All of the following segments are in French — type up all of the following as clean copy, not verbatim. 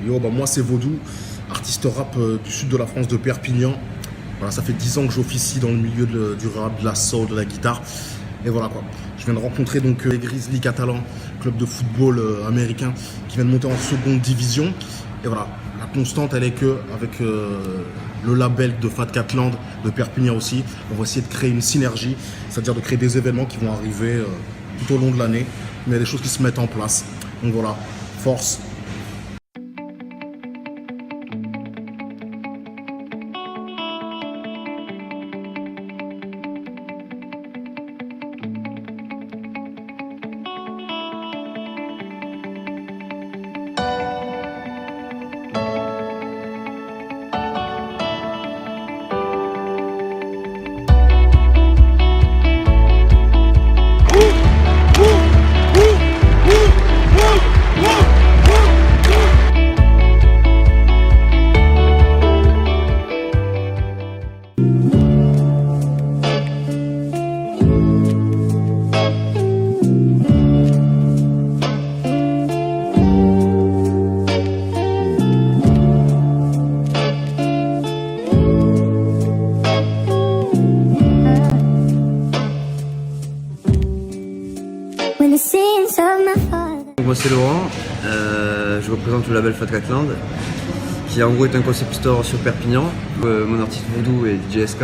Yo, bah moi c'est Vaudou, artiste rap du sud de la France, de Perpignan. Voilà, ça fait 10 ans que j'officie dans le milieu du rap, de la soul, de la guitare. Et voilà quoi. Je viens de rencontrer donc les Grizzlies catalans, club de football américain, qui vient de monter en seconde division. Et voilà, la constante elle est que avec le label de Fat Catland, de Perpignan aussi, on va essayer de créer une synergie, c'est-à-dire de créer des événements qui vont arriver tout au long de l'année. Mais il y a des choses qui se mettent en place. Donc voilà, force. Moi c'est Laurent, je représente le label Fat Catland qui en gros est un concept store sur Perpignan. Mon artiste Vaudou et DJ SK,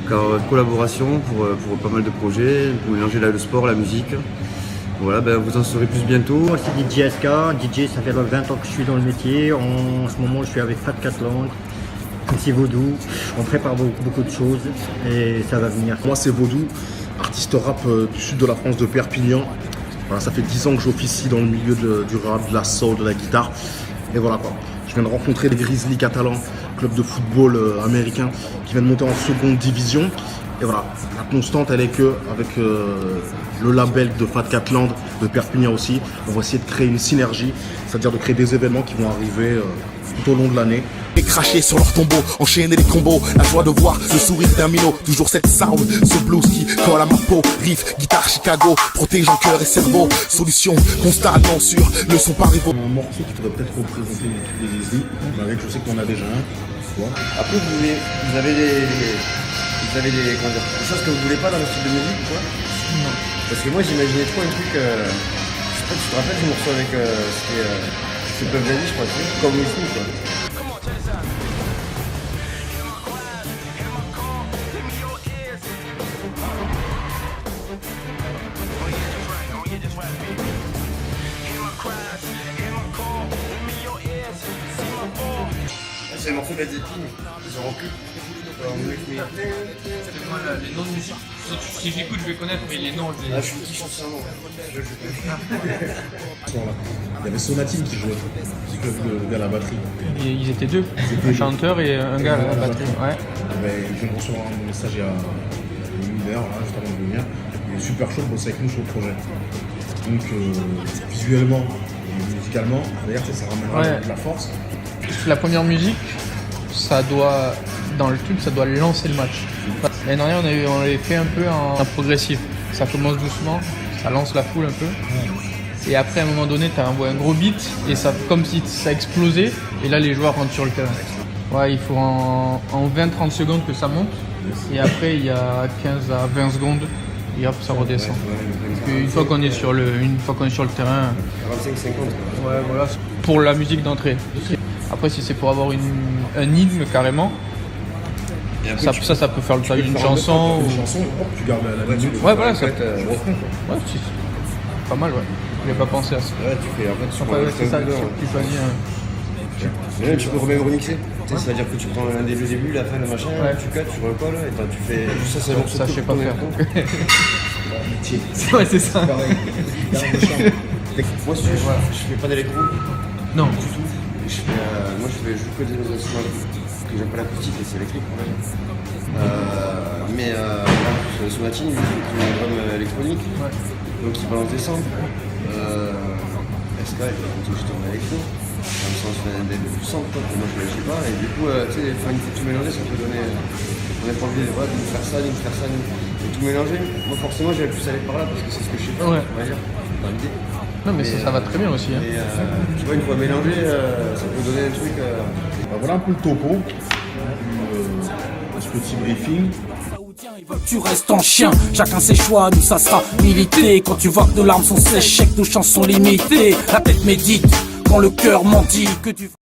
car collaboration pour pas mal de projets, pour mélanger le sport, la musique. Voilà, vous en saurez plus bientôt. Moi c'est DJ SK, DJ ça fait 20 ans que je suis dans le métier. En ce moment je suis avec Fat Catland, c'est Vaudou, on prépare beaucoup de choses et ça va venir. Moi c'est Vaudou, artiste rap du sud de la France, de Perpignan. Voilà, ça fait 10 ans que j'officie dans le milieu du rap, de la soul, de la guitare. Et voilà quoi. Je viens de rencontrer les Grizzlies catalans, club de football américain, qui vient de monter en seconde division. Et voilà, la constante elle est que avec le label de Fat Catland, de Perpignan aussi, on va essayer de créer une synergie, c'est-à-dire de créer des événements qui vont arriver tout au long de l'année. Et cracher sur leur tombeau, enchaîner les combos, la joie de voir le sourire d'un minot, toujours cette sound, ce blues qui colle à ma peau, riff, guitare Chicago, protégeant cœur et cerveau, solution, constat, non sûr, le son par rivaux. Un morceau qui pourrait peut-être représenter les Grizzlies, malgré que je sais qu'on a déjà un. Tu vois. Après vous avez des choses que vous voulez pas dans le style de musique ou quoi? Non. Parce que moi j'imaginais trop un truc, je sais pas si tu te rappelles du morceau avec c'était Puff Daddy je crois, tu sais, comme ici quoi. C'est le morceau de la Zépine, ils ont repris. Moi, les noms de musique, si j'écoute, je vais connaître, mais les noms, je les. Ah, je suis qui chante ça, non? Il y avait Sonatine qui jouait, le gars à la batterie. Et ils étaient deux, un chanteur et un gars à la batterie. Ouais. Je viens de recevoir un message il y a une heure, là, juste avant de venir. Il est super chaud de bosser avec nous sur le projet. Donc visuellement et musicalement, d'ailleurs ça ramènera de la force. La première musique, ça doit, dans le truc, ça doit lancer le match. L'année dernière, on l'avait fait un peu en progressif. Ça commence doucement, ça lance la foule un peu. Et après, à un moment donné, tu as envoyé un gros beat et ça, comme si ça explosait. Et là, les joueurs rentrent sur le terrain. Ouais, il faut en 20-30 secondes que ça monte. Et après, il y a 15 à 20 secondes. Et hop, ça redescend. Une fois qu'on est sur le terrain. 45-50. Ouais, voilà. Pour la musique d'entrée. Après, si c'est pour avoir un hymne carrément, ça peut faire le une chanson. Une chanson, hop, tu gardes la minute. Ouais, voilà, ça. Ouais, C'est pas mal, ouais. Je n'ai pas pensé à ça. Ouais, tu fais en fait, C'est ça, tu choisis un. Mais même, tu peux même remixer. Tu sais, c'est-à-dire que tu prends le début, la fin, le machin, tu cuts, tu recolles, et tu fais. Ça, c'est un morceau. Ça, je sais pas faire. Métier. Ouais, c'est ça. Pareil. Moi, je fais pas d'électro. Non. Du tout. Moi, je joue que des instruments que j'aime pas l'acoustique et c'est électrique. Mais sur Sonatine, il joue une drum électronique, donc il balance des samples. SK, il balance justement l'électro. Dans le sens du sample, quoi. Moi je sais pas. Et du coup, tu sais, une fois tout mélanger, ça peut donner. On n'est pas obligé de nous faire ça, de nous faire ça, de tout mélanger. Moi, forcément, j'allais plus aller par là parce que c'est ce que je sais pas, on va dire, dans l'idée. Non, mais ça va très bien aussi. Hein. Et, tu vois, une fois mélangé, ça peut donner un truc. Voilà un peu le topo de ce petit briefing. Tu restes en chien, chacun ses choix, nous ça sera milité. Quand tu vois que nos larmes sont sèches, que nos chances sont limitées, la tête médite, quand le cœur m'en dit que tu...